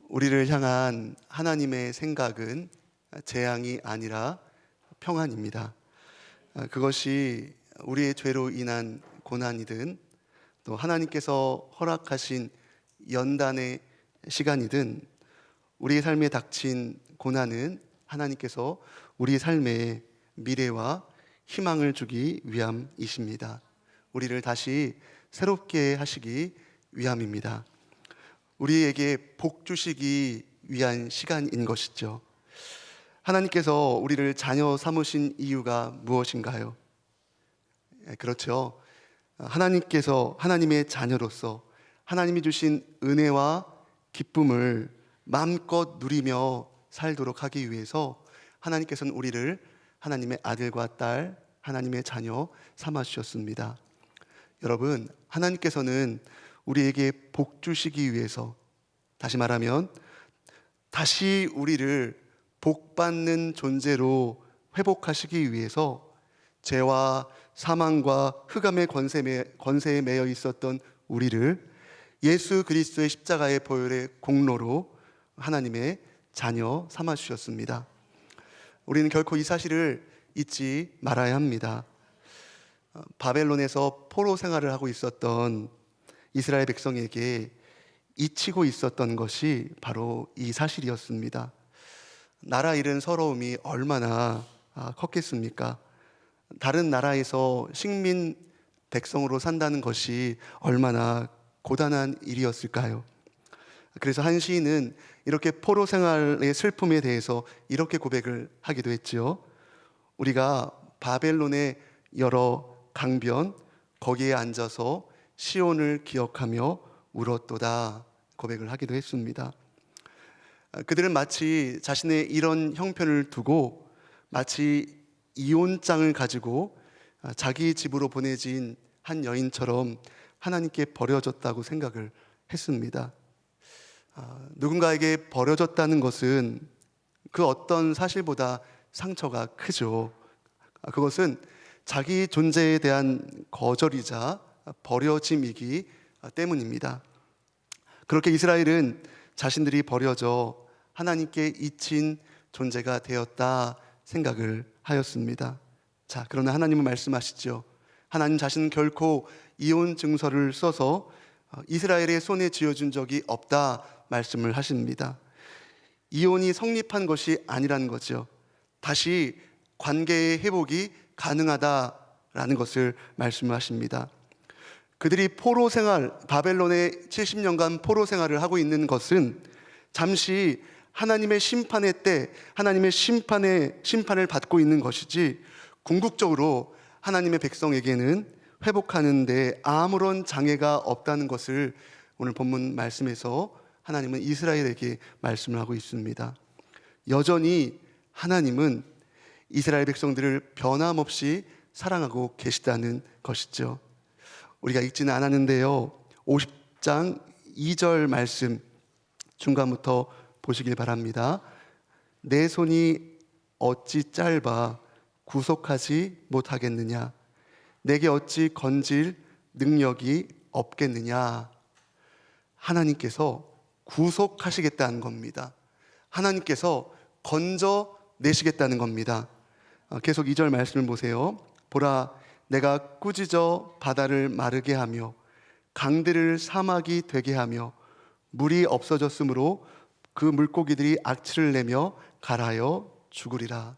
우리를 향한 하나님의 생각은 재앙이 아니라 평안입니다. 그것이 우리의 죄로 인한 고난이든 또 하나님께서 허락하신 연단의 시간이든 우리의 삶에 닥친 고난은 하나님께서 우리 삶에 미래와 희망을 주기 위함이십니다. 우리를 다시 새롭게 하시기 위함입니다. 우리에게 복 주시기 위한 시간인 것이죠. 하나님께서 우리를 자녀 삼으신 이유가 무엇인가요? 그렇죠. 하나님께서 하나님의 자녀로서 하나님이 주신 은혜와 기쁨을 마음껏 누리며 살도록 하기 위해서 하나님께서는 우리를 하나님의 아들과 딸, 하나님의 자녀 삼아 주셨습니다. 여러분, 하나님께서는 우리에게 복 주시기 위해서, 다시 말하면 다시 우리를 복 받는 존재로 회복하시기 위해서 죄와 사망과 흑암의 권세에 매여 있었던 우리를 예수 그리스도의 십자가의 보혈의 공로로 하나님의 자녀 삼아 주셨습니다. 우리는 결코 이 사실을 잊지 말아야 합니다. 바벨론에서 포로 생활을 하고 있었던 이스라엘 백성에게 잊히고 있었던 것이 바로 이 사실이었습니다. 나라 잃은 서러움이 얼마나 컸겠습니까? 다른 나라에서 식민 백성으로 산다는 것이 얼마나 고단한 일이었을까요? 그래서 한 시인은 이렇게 포로 생활의 슬픔에 대해서 이렇게 고백을 하기도 했지요. 우리가 바벨론의 여러 강변 거기에 앉아서 시온을 기억하며 울었도다 고백을 하기도 했습니다. 그들은 마치 자신의 이런 형편을 두고 마치 이혼장을 가지고 자기 집으로 보내진 한 여인처럼 하나님께 버려졌다고 생각을 했습니다. 누군가에게 버려졌다는 것은 그 어떤 사실보다 상처가 크죠. 그것은 자기 존재에 대한 거절이자 버려짐이기 때문입니다. 그렇게 이스라엘은 자신들이 버려져 하나님께 잊힌 존재가 되었다 생각을 하였습니다. 자, 그러나 하나님은 말씀하시죠. 하나님 자신은 결코 이혼 증서를 써서 이스라엘의 손에 쥐어준 적이 없다 말씀을 하십니다. 이혼이 성립한 것이 아니라는 거죠. 다시 관계의 회복이 가능하다라는 것을 말씀하십니다. 그들이 포로 생활, 바벨론의 70년간 포로 생활을 하고 있는 것은 잠시 하나님의 심판의 때, 하나님의 심판을 받고 있는 것이지 궁극적으로 하나님의 백성에게는 회복하는 데 아무런 장애가 없다는 것을 오늘 본문 말씀에서 하나님은 이스라엘에게 말씀을 하고 있습니다. 여전히 하나님은 이스라엘 백성들을 변함없이 사랑하고 계시다는 것이죠. 우리가 읽지는 않았는데요, 50장 2절 말씀 중간부터 보시길 바랍니다. 내 손이 어찌 짧아 구속하지 못하겠느냐, 내게 어찌 건질 능력이 없겠느냐. 하나님께서 구속하시겠다는 겁니다. 하나님께서 건져내시겠다는 겁니다. 계속 2절 말씀을 보세요. 보라, 내가 꾸짖어 바다를 마르게 하며 강들을 사막이 되게 하며 물이 없어졌으므로 그 물고기들이 악취를 내며 갈아여 죽으리라.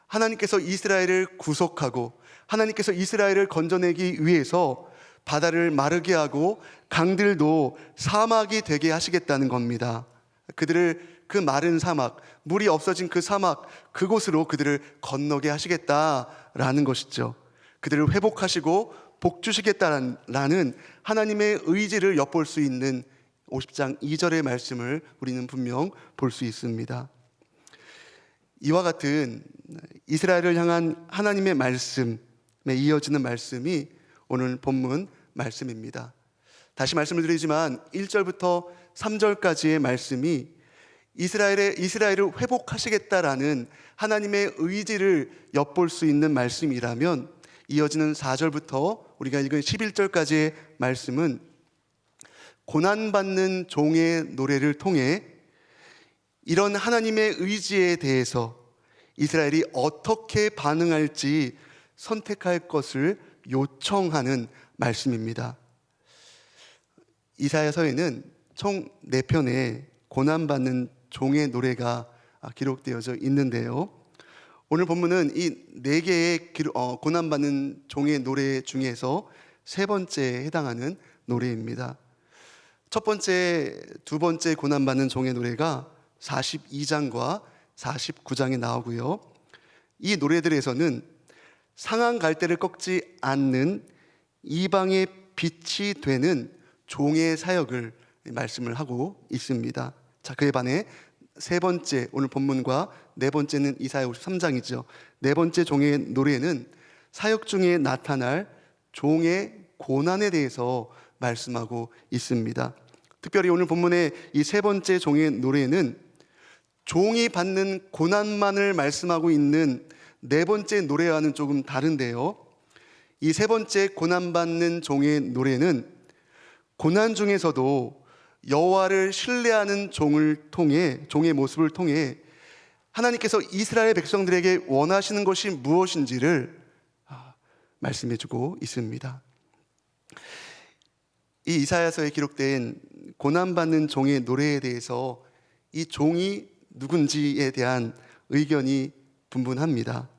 하나님께서 이스라엘을 구속하고 하나님께서 이스라엘을 건져내기 위해서 바다를 마르게 하고 강들도 사막이 되게 하시겠다는 겁니다. 그들을 그 마른 사막, 물이 없어진 그 사막, 그곳으로 그들을 건너게 하시겠다라는 것이죠. 그들을 회복하시고 복 주시겠다라는 하나님의 의지를 엿볼 수 있는 50장 2절의 말씀을 우리는 분명 볼 수 있습니다. 이와 같은 이스라엘을 향한 하나님의 말씀에 이어지는 말씀이 오늘 본문 말씀입니다. 다시 말씀을 드리지만 1절부터 3절까지의 말씀이 이스라엘을 회복하시겠다라는 하나님의 의지를 엿볼 수 있는 말씀이라면, 이어지는 4절부터 우리가 읽은 11절까지의 말씀은 고난받는 종의 노래를 통해 이런 하나님의 의지에 대해서 이스라엘이 어떻게 반응할지 선택할 것을 요청하는 말씀입니다. 이사야서에는 총 4편의 고난받는 종의 노래가 기록되어져 있는데요. 오늘 본문은 이 4개의 고난받는 종의 노래 중에서 3번째에 해당하는 노래입니다. 첫 번째, 두 번째 고난받는 종의 노래가 42장과 49장에 나오고요. 이 노래들에서는 상한 갈대를 꺾지 않는 이방의 빛이 되는 종의 사역을 말씀을 하고 있습니다. 자, 그에 반해 3번째, 오늘 본문과 4번째는 이사야 53장이죠. 4번째 종의 노래는 사역 중에 나타날 종의 고난에 대해서 말씀하고 있습니다. 특별히 오늘 본문의 이 3번째 종의 노래는 종이 받는 고난만을 말씀하고 있는 4번째 노래와는 조금 다른데요. 이 3번째 고난받는 종의 노래는 고난 중에서도 여호와를 신뢰하는 종의 모습을 통해 하나님께서 이스라엘 백성들에게 원하시는 것이 무엇인지를 말씀해주고 있습니다. 이 이사야서에 기록된 고난받는 종의 노래에 대해서 이 종이 누군지에 대한 의견이 분분합니다.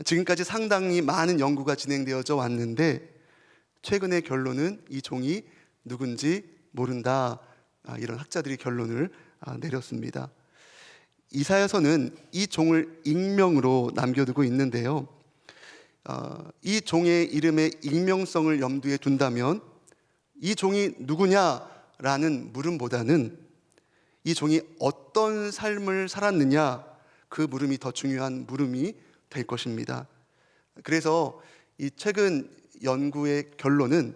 지금까지 상당히 많은 연구가 진행되어져 왔는데 최근의 결론은 이 종이 누군지 모른다, 이런 학자들이 결론을 내렸습니다. 이사야서는 이 종을 익명으로 남겨두고 있는데요. 이 종의 이름의 익명성을 염두에 둔다면 이 종이 누구냐라는 물음보다는 이 종이 어떤 삶을 살았느냐, 그 물음이 더 중요한 물음이 될 것입니다. 그래서 이 최근 연구의 결론은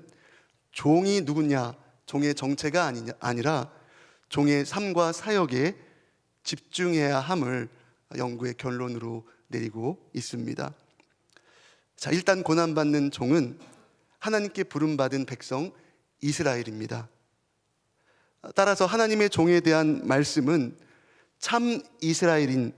종이 누구냐, 종의 정체가 아니라 종의 삶과 사역에 집중해야 함을 연구의 결론으로 내리고 있습니다. 자, 일단 고난받는 종은 하나님께 부름받은 백성 이스라엘입니다. 따라서 하나님의 종에 대한 말씀은 참 이스라엘인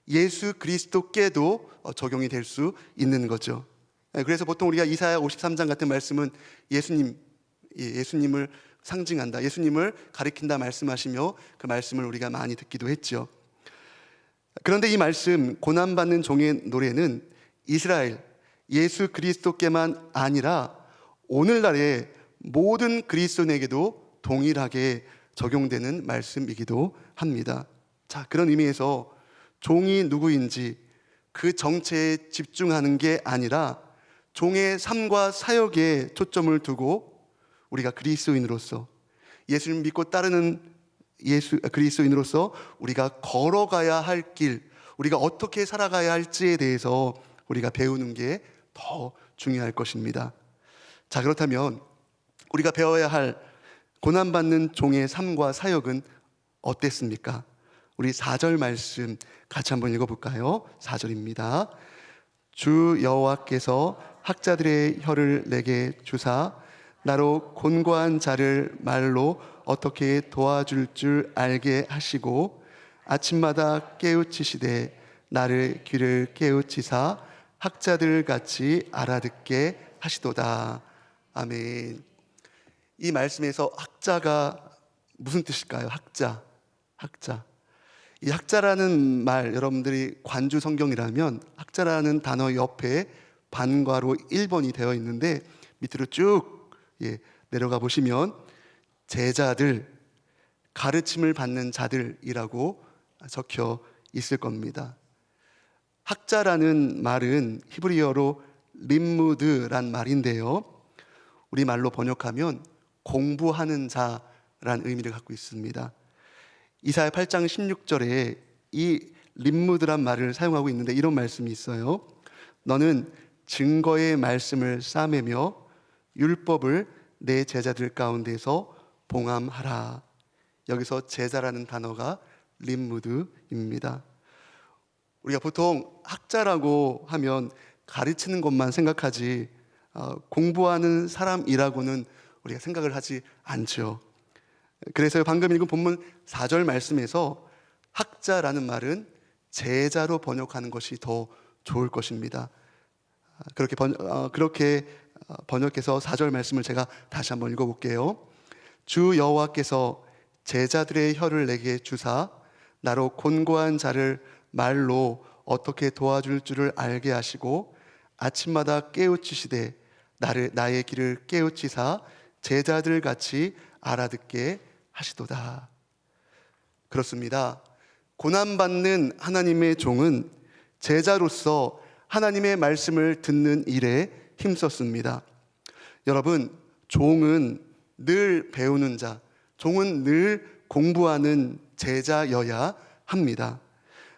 예수 그리스도께도 적용이 될 수 있는 거죠. 그래서 보통 우리가 이사야 53장 같은 말씀은 예수님을 상징한다, 예수님을 가리킨다 말씀하시며 그 말씀을 우리가 많이 듣기도 했죠. 그런데 이 말씀 고난받는 종의 노래는 이스라엘 예수 그리스도께만 아니라 오늘날의 모든 그리스도인에게도 동일하게 적용되는 말씀이기도 합니다. 자, 그런 의미에서 종이 누구인지 그 정체에 집중하는 게 아니라 종의 삶과 사역에 초점을 두고 우리가 그리스도인으로서 예수를 믿고 따르는 그리스도인으로서 우리가 걸어가야 할 길, 우리가 어떻게 살아가야 할지에 대해서 우리가 배우는 게 더 중요할 것입니다. 자, 그렇다면 우리가 배워야 할 고난받는 종의 삶과 사역은 어땠습니까? 우리 4절 말씀 같이 한번 읽어볼까요? 4절입니다. 주 여호와께서 학자들의 혀를 내게 주사 나로 곤고한 자를 말로 어떻게 도와줄 줄 알게 하시고 아침마다 깨우치시되 나를 귀를 깨우치사 학자들 같이 알아듣게 하시도다. 아멘. 이 말씀에서 학자가 무슨 뜻일까요? 학자. 이 학자라는 말, 여러분들이 관주 성경이라면 학자라는 단어 옆에 반괄호 1번이 되어 있는데 밑으로 쭉 내려가 보시면 제자들, 가르침을 받는 자들이라고 적혀 있을 겁니다. 학자라는 말은 히브리어로 림무드란 말인데요, 우리말로 번역하면 공부하는 자란 의미를 갖고 있습니다. 이사야 8장 16절에 이 림무드란 말을 사용하고 있는데 이런 말씀이 있어요. 너는 증거의 말씀을 싸매며 율법을 내 제자들 가운데서 봉함하라. 여기서 제자라는 단어가 림무드입니다. 우리가 보통 학자라고 하면 가르치는 것만 생각하지 공부하는 사람이라고는 우리가 생각을 하지 않죠. 그래서 방금 읽은 본문 4절 말씀에서 학자라는 말은 제자로 번역하는 것이 더 좋을 것입니다. 그렇게 번역해서 4절 말씀을 제가 다시 한번 읽어볼게요. 주 여호와께서 제자들의 혀를 내게 주사 나로 곤고한 자를 말로 어떻게 도와줄 줄을 알게 하시고 아침마다 깨우치시되 나의 길을 깨우치사 제자들 같이 알아듣게 하시도다. 그렇습니다. 고난받는 하나님의 종은 제자로서 하나님의 말씀을 듣는 일에 힘썼습니다. 여러분, 종은 늘 배우는 자, 종은 늘 공부하는 제자여야 합니다.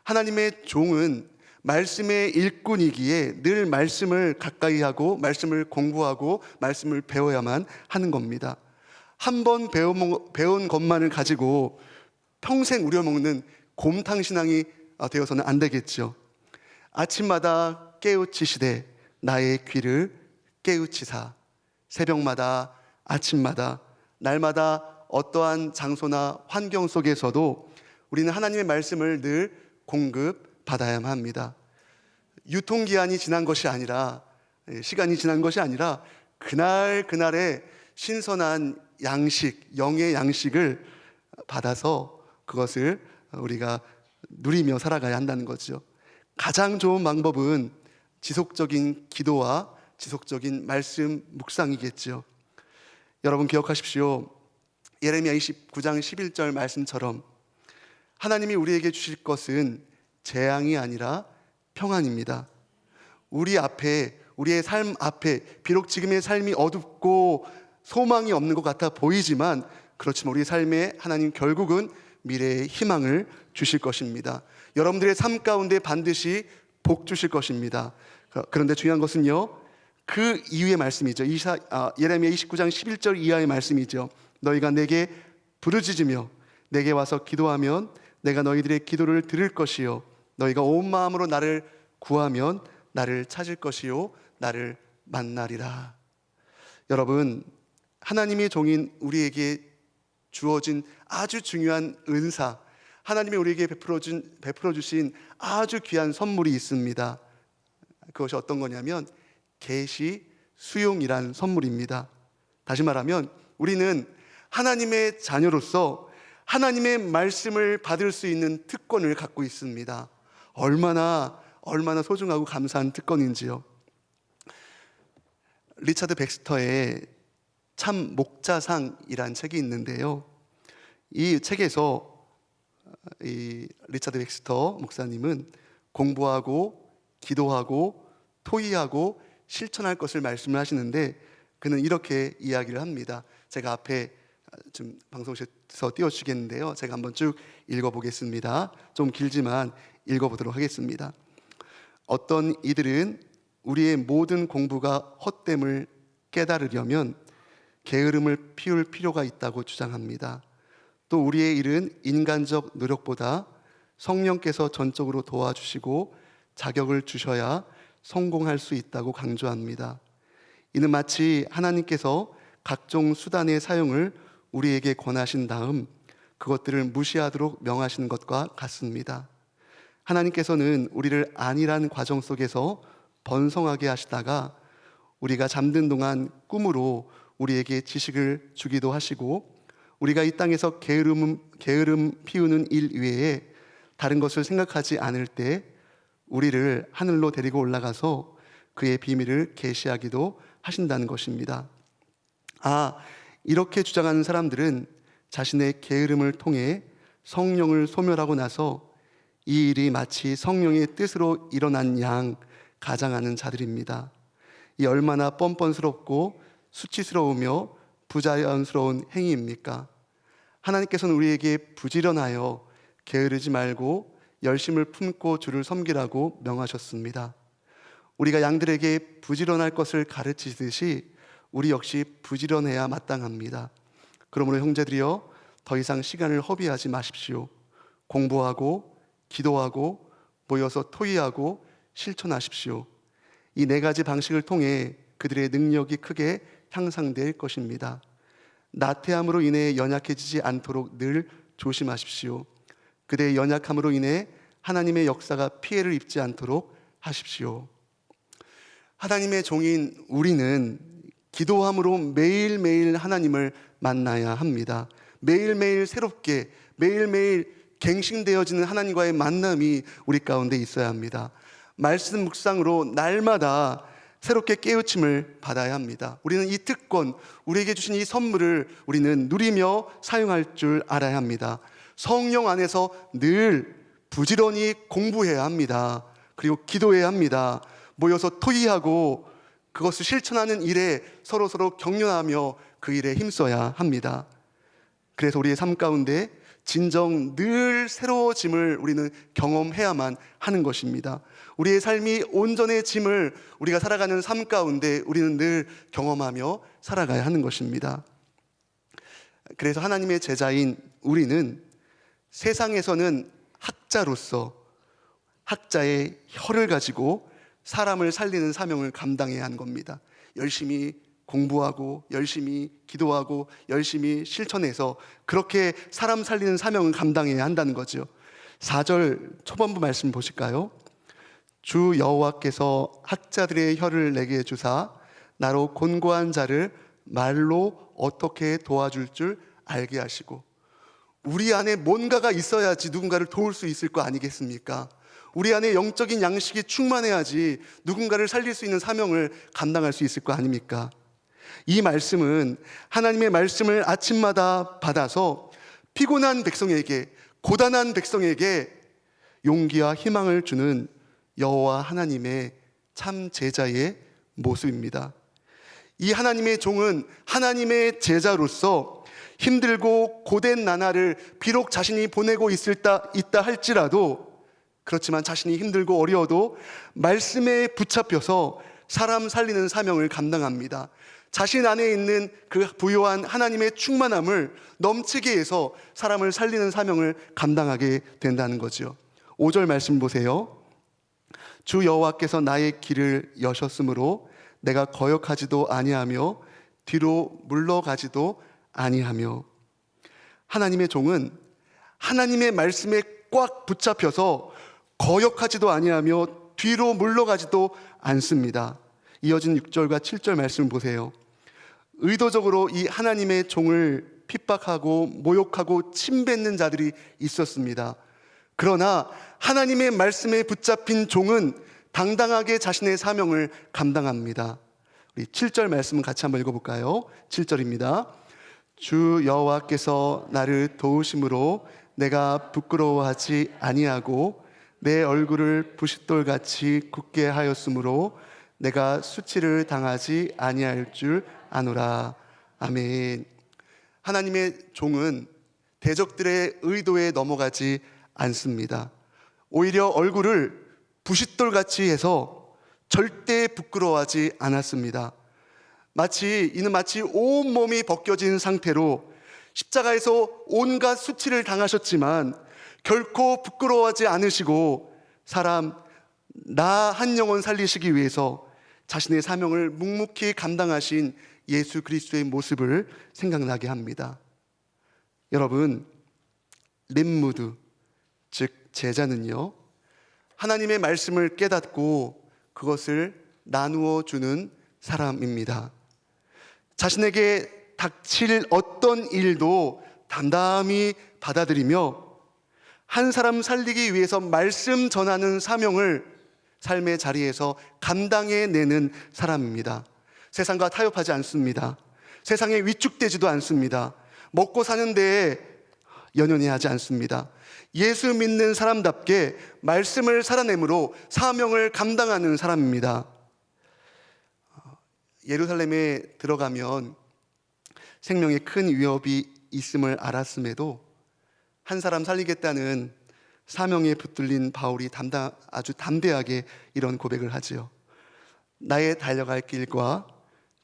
하나님의 종은 말씀의 일꾼이기에 늘 말씀을 가까이 하고 말씀을 공부하고 말씀을 배워야만 하는 겁니다. 한 번 배운 것만을 가지고 평생 우려먹는 곰탕 신앙이 되어서는 안 되겠죠. 아침마다 깨우치시되 나의 귀를 깨우치사. 새벽마다 아침마다 날마다 어떠한 장소나 환경 속에서도 우리는 하나님의 말씀을 늘 공급받아야만 합니다. 유통기한이 지난 것이 아니라, 시간이 지난 것이 아니라 그날의 신선한 양식, 영의 양식을 받아서 그것을 우리가 누리며 살아가야 한다는 거죠. 가장 좋은 방법은 지속적인 기도와 지속적인 말씀 묵상이겠죠. 여러분 기억하십시오. 예레미야 29장 11절 말씀처럼 하나님이 우리에게 주실 것은 재앙이 아니라 평안입니다. 우리의 삶 앞에 비록 지금의 삶이 어둡고 소망이 없는 것 같아 보이지만 그렇지만 우리 삶에 하나님 결국은 미래의 희망을 주실 것입니다. 여러분들의 삶 가운데 반드시 복 주실 것입니다. 그런데 중요한 것은요, 그 이후의 말씀이죠. 예레미야 29장 11절 이하의 말씀이죠. 너희가 내게 부르짖으며 내게 와서 기도하면 내가 너희들의 기도를 들을 것이요 너희가 온 마음으로 나를 구하면 나를 찾을 것이요 나를 만나리라. 여러분, 하나님의 종인 우리에게 주어진 아주 중요한 은사, 하나님이 우리에게 베풀어 주신 아주 귀한 선물이 있습니다. 그것이 어떤 거냐면 계시 수용이란 선물입니다. 다시 말하면 우리는 하나님의 자녀로서 하나님의 말씀을 받을 수 있는 특권을 갖고 있습니다. 얼마나 소중하고 감사한 특권인지요. 리차드 백스터의 참 목자상이란 책이 있는데요. 이 책에서 이 리차드 백스터 목사님은 공부하고 기도하고 토의하고 실천할 것을 말씀을 하시는데 그는 이렇게 이야기를 합니다. 제가 앞에 좀 방송실에서 띄워주시겠는데요. 제가 한번 쭉 읽어보겠습니다. 좀 길지만 읽어보도록 하겠습니다. 어떤 이들은 우리의 모든 공부가 헛됨을 깨달으려면 게으름을 피울 필요가 있다고 주장합니다. 또 우리의 일은 인간적 노력보다 성령께서 전적으로 도와주시고 자격을 주셔야 성공할 수 있다고 강조합니다. 이는 마치 하나님께서 각종 수단의 사용을 우리에게 권하신 다음 그것들을 무시하도록 명하시는 것과 같습니다. 하나님께서는 우리를 안일한 과정 속에서 번성하게 하시다가 우리가 잠든 동안 꿈으로 우리에게 지식을 주기도 하시고 우리가 이 땅에서 게으름 피우는 일 외에 다른 것을 생각하지 않을 때 우리를 하늘로 데리고 올라가서 그의 비밀을 계시하기도 하신다는 것입니다. 이렇게 주장하는 사람들은 자신의 게으름을 통해 성령을 소멸하고 나서 이 일이 마치 성령의 뜻으로 일어난 양 가장하는 자들입니다. 이 얼마나 뻔뻔스럽고 수치스러우며 부자연스러운 행위입니까? 하나님께서는 우리에게 부지런하여 게으르지 말고 열심을 품고 주를 섬기라고 명하셨습니다. 우리가 양들에게 부지런할 것을 가르치듯이 우리 역시 부지런해야 마땅합니다. 그러므로 형제들이여 더 이상 시간을 허비하지 마십시오. 공부하고 기도하고 모여서 토의하고 실천하십시오. 이 네 가지 방식을 통해 그들의 능력이 크게 향상될 것입니다. 나태함으로 인해 연약해지지 않도록 늘 조심하십시오. 그대의 연약함으로 인해 하나님의 역사가 피해를 입지 않도록 하십시오. 하나님의 종인 우리는 기도함으로 매일매일 하나님을 만나야 합니다. 매일매일 새롭게, 매일매일 갱신되어지는 하나님과의 만남이 우리 가운데 있어야 합니다. 말씀 묵상으로 날마다 새롭게 깨우침을 받아야 합니다. 우리는 이 특권, 우리에게 주신 이 선물을 우리는 누리며 사용할 줄 알아야 합니다. 성령 안에서 늘 부지런히 공부해야 합니다. 그리고 기도해야 합니다. 모여서 토의하고 그것을 실천하는 일에 서로서로 격려하며 그 일에 힘써야 합니다. 그래서 우리의 삶 가운데 진정 늘 새로워짐을 우리는 경험해야만 하는 것입니다. 우리의 삶이 온전해짐을 우리가 살아가는 삶 가운데 우리는 늘 경험하며 살아가야 하는 것입니다. 그래서 하나님의 제자인 우리는 세상에서는 학자로서 학자의 혀를 가지고 사람을 살리는 사명을 감당해야 하는 겁니다. 열심히 공부하고 열심히 기도하고 열심히 실천해서 그렇게 사람 살리는 사명을 감당해야 한다는 거죠. 4절 초반부 말씀 보실까요? 주 여호와께서 학자들의 혀를 내게 주사 나로 곤고한 자를 말로 어떻게 도와줄 줄 알게 하시고, 우리 안에 뭔가가 있어야지 누군가를 도울 수 있을 거 아니겠습니까? 우리 안에 영적인 양식이 충만해야지 누군가를 살릴 수 있는 사명을 감당할 수 있을 거 아닙니까? 이 말씀은 하나님의 말씀을 아침마다 받아서 피곤한 백성에게, 고단한 백성에게 용기와 희망을 주는 여호와 하나님의 참 제자의 모습입니다. 이 하나님의 종은 하나님의 제자로서 힘들고 고된 나날을 비록 자신이 보내고 있다 할지라도, 그렇지만 자신이 힘들고 어려워도 말씀에 붙잡혀서 사람 살리는 사명을 감당합니다. 자신 안에 있는 그 부요한 하나님의 충만함을 넘치게 해서 사람을 살리는 사명을 감당하게 된다는 거죠. 5절 말씀 보세요. 주 여호와께서 나의 길을 여셨으므로 내가 거역하지도 아니하며 뒤로 물러가지도 아니하며. 하나님의 종은 하나님의 말씀에 꽉 붙잡혀서 거역하지도 아니하며 뒤로 물러가지도 않습니다. 이어진 6절과 7절 말씀 보세요. 의도적으로 이 하나님의 종을 핍박하고 모욕하고 침뱉는 자들이 있었습니다. 그러나 하나님의 말씀에 붙잡힌 종은 당당하게 자신의 사명을 감당합니다. 우리 7절 말씀 같이 한번 읽어볼까요? 7절입니다. 주 여호와께서 나를 도우심으로 내가 부끄러워하지 아니하고 내 얼굴을 부싯돌같이 굳게 하였으므로 내가 수치를 당하지 아니할 줄 아노라. 아멘. 하나님의 종은 대적들의 의도에 넘어가지 않습니다. 오히려 얼굴을 부싯돌같이 해서 절대 부끄러워하지 않았습니다. 이는 마치 온몸이 벗겨진 상태로 십자가에서 온갖 수치를 당하셨지만 결코 부끄러워하지 않으시고 나 한 영혼 살리시기 위해서 자신의 사명을 묵묵히 감당하신 예수 그리스도의 모습을 생각나게 합니다. 여러분, 림무드, 즉 제자는요, 하나님의 말씀을 깨닫고 그것을 나누어 주는 사람입니다. 자신에게 닥칠 어떤 일도 담담히 받아들이며 한 사람 살리기 위해서 말씀 전하는 사명을 삶의 자리에서 감당해내는 사람입니다. 세상과 타협하지 않습니다. 세상에 위축되지도 않습니다. 먹고 사는 데에 연연해하지 않습니다. 예수 믿는 사람답게 말씀을 살아내므로 사명을 감당하는 사람입니다. 예루살렘에 들어가면 생명에 큰 위협이 있음을 알았음에도 한 사람 살리겠다는 사명에 붙들린 바울이 아주 담대하게 이런 고백을 하지요. 나의 달려갈 길과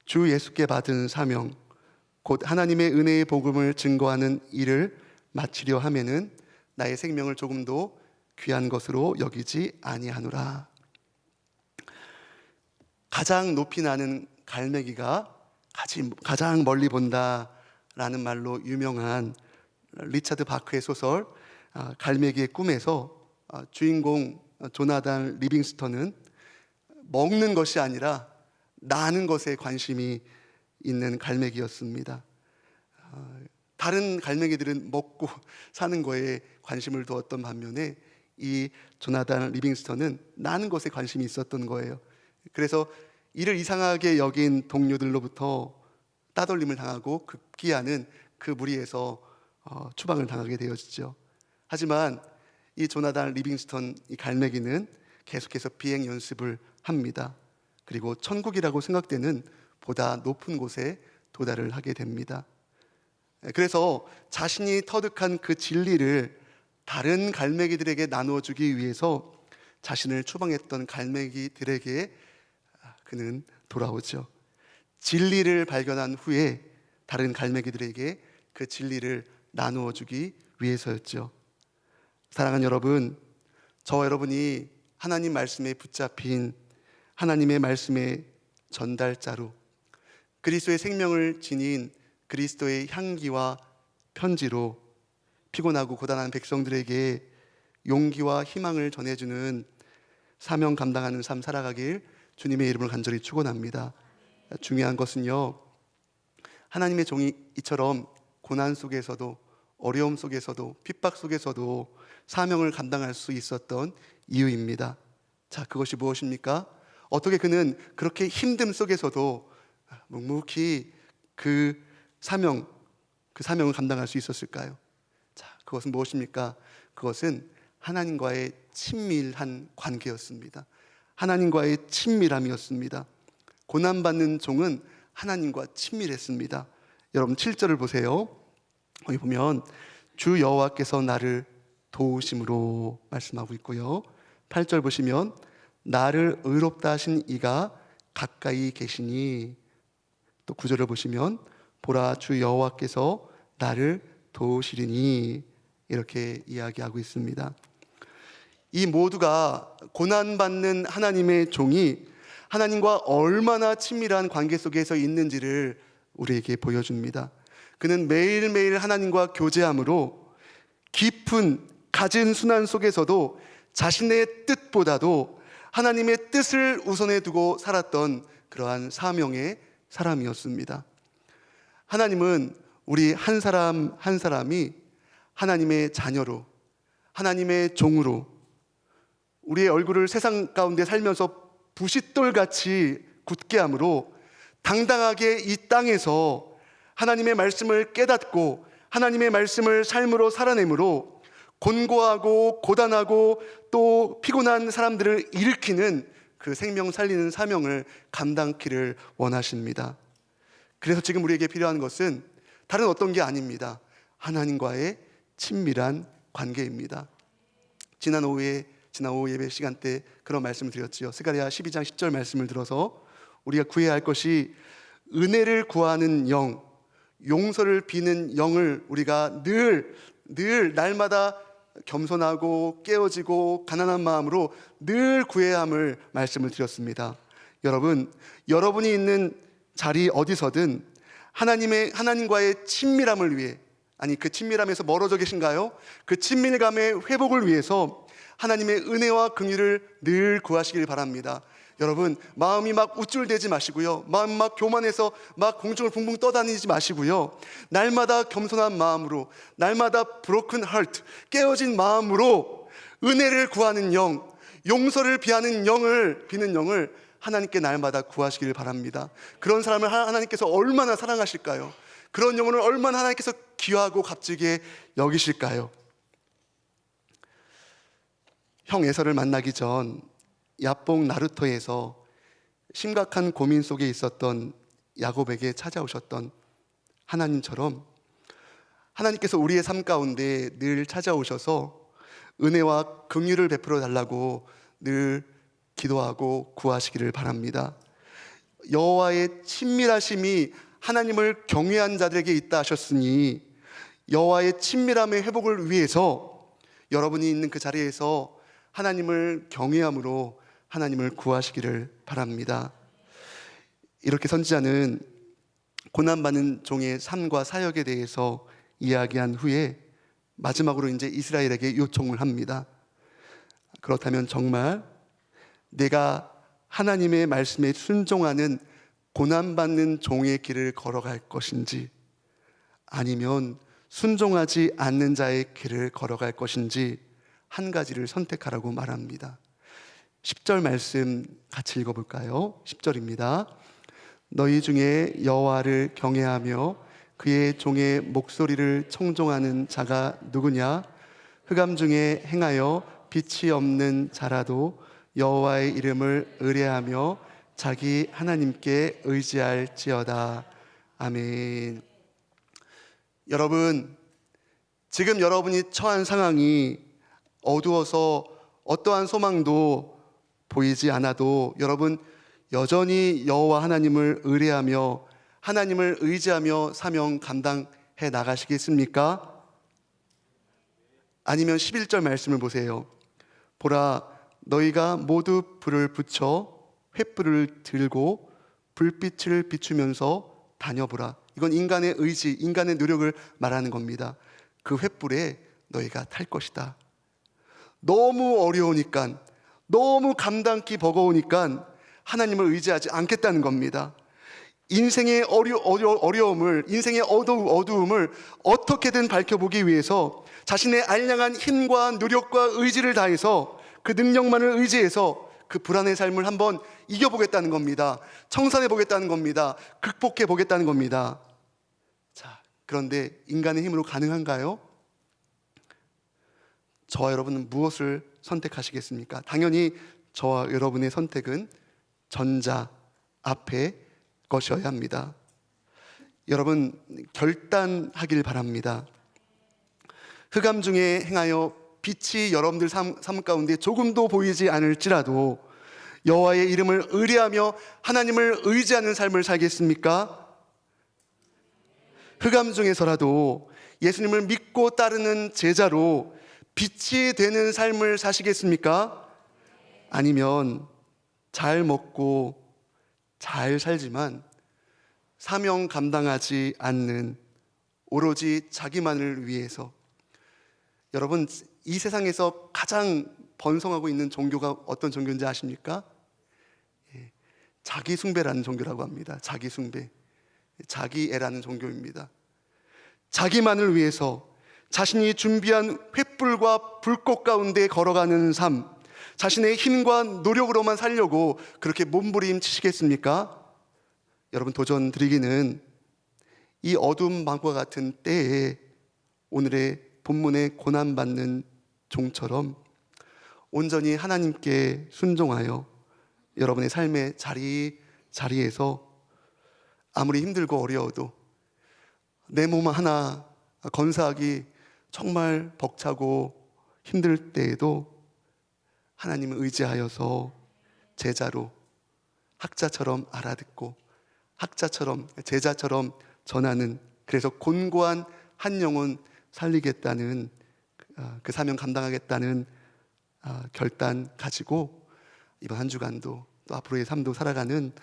주 예수께 받은 사명, 곧 하나님의 은혜의 복음을 증거하는 일을 마치려 하면은 나의 생명을 조금도 귀한 것으로 여기지 아니하노라. 가장 높이 나는 갈매기가 가장 멀리 본다 말로 유명한 리차드 바크의 소설 갈매기의 꿈에서 주인공 조나단 리빙스턴은 먹는 것이 아니라 나는 것에 관심이 있는 갈매기였습니다. 다른 갈매기들은 먹고 사는 거에 관심을 두었던 반면에 이 조나단 리빙스턴은 나는 것에 관심이 있었던 거예요. 그래서 이를 이상하게 여긴 동료들로부터 따돌림을 당하고 급기야는 그 무리에서 추방을 당하게 되어지죠. 하지만 이 조나단 리빙스턴 이 갈매기는 계속해서 비행 연습을 합니다. 그리고 천국이라고 생각되는 보다 높은 곳에 도달을 하게 됩니다. 그래서 자신이 터득한 그 진리를 다른 갈매기들에게 나누어주기 위해서 자신을 추방했던 갈매기들에게 그는 돌아오죠. 진리를 발견한 후에 다른 갈매기들에게 그 진리를 나누어주기 위해서였죠. 사랑하는 여러분, 저와 여러분이 하나님 말씀에 붙잡힌 하나님의 말씀의 전달자로 그리스도의 생명을 지닌 그리스도의 향기와 편지로 피곤하고 고단한 백성들에게 용기와 희망을 전해주는 사명 감당하는 삶 살아가길 주님의 이름을 간절히 축원합니다. 중요한 것은요, 하나님의 종이 이처럼 고난 속에서도 어려움 속에서도 핍박 속에서도 사명을 감당할 수 있었던 이유입니다. 자, 그것이 무엇입니까? 어떻게 그는 그렇게 힘듦 속에서도 묵묵히 그 사명을 감당할 수 있었을까요? 자, 그것은 무엇입니까? 그것은 하나님과의 친밀한 관계였습니다. 하나님과의 친밀함이었습니다. 고난받는 종은 하나님과 친밀했습니다. 여러분 7절을 보세요. 거기 보면 주 여호와께서 나를 도우심으로 말씀하고 있고요. 8절 보시면 나를 의롭다 하신 이가 가까이 계시니, 또 9절을 보시면 보라 주 여호와께서 나를 도우시리니, 이렇게 이야기하고 있습니다. 이 모두가 고난받는 하나님의 종이 하나님과 얼마나 친밀한 관계 속에서 있는지를 우리에게 보여줍니다. 그는 매일매일 하나님과 교제함으로 깊은 갖은 순환 속에서도 자신의 뜻보다도 하나님의 뜻을 우선에 두고 살았던 그러한 사명의 사람이었습니다. 하나님은 우리 한 사람 한 사람이 하나님의 자녀로, 하나님의 종으로 우리의 얼굴을 세상 가운데 살면서 부싯돌같이 굳게 함으로 당당하게 이 땅에서 하나님의 말씀을 깨닫고 하나님의 말씀을 삶으로 살아내므로 곤고하고 고단하고 또 피곤한 사람들을 일으키는 그 생명 살리는 사명을 감당키를 원하십니다. 그래서 지금 우리에게 필요한 것은 다른 어떤 게 아닙니다. 하나님과의 친밀한 관계입니다. 지난 오후 예배 시간 때 그런 말씀을 드렸지요. 스가랴 12장 10절 말씀을 들어서 우리가 구해야 할 것이 은혜를 구하는 영, 용서를 비는 영을 우리가 늘 날마다 겸손하고 깨어지고 가난한 마음으로 늘 구해야 함을 말씀을 드렸습니다. 여러분, 여러분이 있는 자리 어디서든 하나님과의 친밀함을 위해, 아니 그 친밀함에서 멀어져 계신가요? 그 친밀감의 회복을 위해서 하나님의 은혜와 긍휼을 늘 구하시길 바랍니다. 여러분, 마음이 막 우쭐대지 마시고요, 마음 막 교만해서 막 공중을 붕붕 떠다니지 마시고요, 날마다 겸손한 마음으로, 날마다 broken heart, 깨어진 마음으로 은혜를 구하는 영, 용서를 비는 영을 하나님께 날마다 구하시길 바랍니다. 그런 사람을 하나님께서 얼마나 사랑하실까요? 그런 영혼을 얼마나 하나님께서 귀하고 값지게 여기실까요? 형 에서를 만나기 전 야뽕 나루토에서 심각한 고민 속에 있었던 야곱에게 찾아오셨던 하나님처럼 하나님께서 우리의 삶 가운데 늘 찾아오셔서 은혜와 긍휼을 베풀어 달라고 늘 기도하고 구하시기를 바랍니다. 여호와의 친밀하심이 하나님을 경외한 자들에게 있다 하셨으니 여호와의 친밀함의 회복을 위해서 여러분이 있는 그 자리에서 하나님을 경외함으로 하나님을 구하시기를 바랍니다. 이렇게 선지자는 고난받는 종의 삶과 사역에 대해서 이야기한 후에 마지막으로 이제 이스라엘에게 요청을 합니다. 그렇다면 정말 내가 하나님의 말씀에 순종하는 고난받는 종의 길을 걸어갈 것인지, 아니면 순종하지 않는 자의 길을 걸어갈 것인지 한 가지를 선택하라고 말합니다. 10절 말씀 같이 읽어볼까요? 10절입니다. 너희 중에 여호와를 경외하며 그의 종의 목소리를 청종하는 자가 누구냐? 흑암 중에 행하여 빛이 없는 자라도 여호와의 이름을 의뢰하며 자기 하나님께 의지할지어다. 아멘. 여러분, 지금 여러분이 처한 상황이 어두워서 어떠한 소망도 보이지 않아도 여러분 여전히 여호와 하나님을 의뢰하며 하나님을 의지하며 사명 감당해 나가시겠습니까? 아니면 11절 말씀을 보세요. 보라, 너희가 모두 불을 붙여 횃불을 들고 불빛을 비추면서 다녀보라. 이건 인간의 의지, 인간의 노력을 말하는 겁니다. 그 횃불에 너희가 탈 것이다. 너무 어려우니까, 너무 감당기 버거우니까 하나님을 의지하지 않겠다는 겁니다. 인생의 어려움을, 인생의 어두움을 어떻게든 밝혀보기 위해서 자신의 알량한 힘과 노력과 의지를 다해서 그 능력만을 의지해서 그 불안의 삶을 한번 이겨보겠다는 겁니다. 청산해보겠다는 겁니다. 극복해보겠다는 겁니다. 자, 그런데 인간의 힘으로 가능한가요? 저와 여러분은 무엇을 선택하시겠습니까? 당연히 저와 여러분의 선택은 전자 앞에 것이어야 합니다. 여러분 결단하길 바랍니다. 흑암 중에 행하여 빛이 여러분들 삶 가운데 조금도 보이지 않을지라도 여호와의 이름을 의뢰하며 하나님을 의지하는 삶을 살겠습니까? 흑암 중에서라도 예수님을 믿고 따르는 제자로 빛이 되는 삶을 사시겠습니까? 아니면 잘 먹고 잘 살지만 사명 감당하지 않는 오로지 자기만을 위해서, 여러분 이 세상에서 가장 번성하고 있는 종교가 어떤 종교인지 아십니까? 자기 숭배라는 종교라고 합니다. 자기 숭배, 자기애라는 종교입니다. 자기만을 위해서 자신이 준비한 횃불과 불꽃 가운데 걸어가는 삶, 자신의 힘과 노력으로만 살려고 그렇게 몸부림치시겠습니까? 여러분 도전 드리기는 이 어두운 밤과 같은 때에 오늘의 본문의 고난받는 종처럼 온전히 하나님께 순종하여 여러분의 삶의 자리에서 아무리 힘들고 어려워도 내 몸 하나 건사하기 정말 벅차고 힘들 때에도 하나님을 의지하여서 제자로 학자처럼 알아듣고 학자처럼 제자처럼 전하는, 그래서 곤고한 한 영혼 살리겠다는 그 사명 감당하겠다는 결단 가지고 이번 한 주간도 또 앞으로의 삶도 살아가는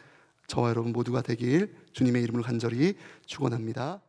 저와 여러분 모두가 되길 주님의 이름으로 간절히 축원합니다.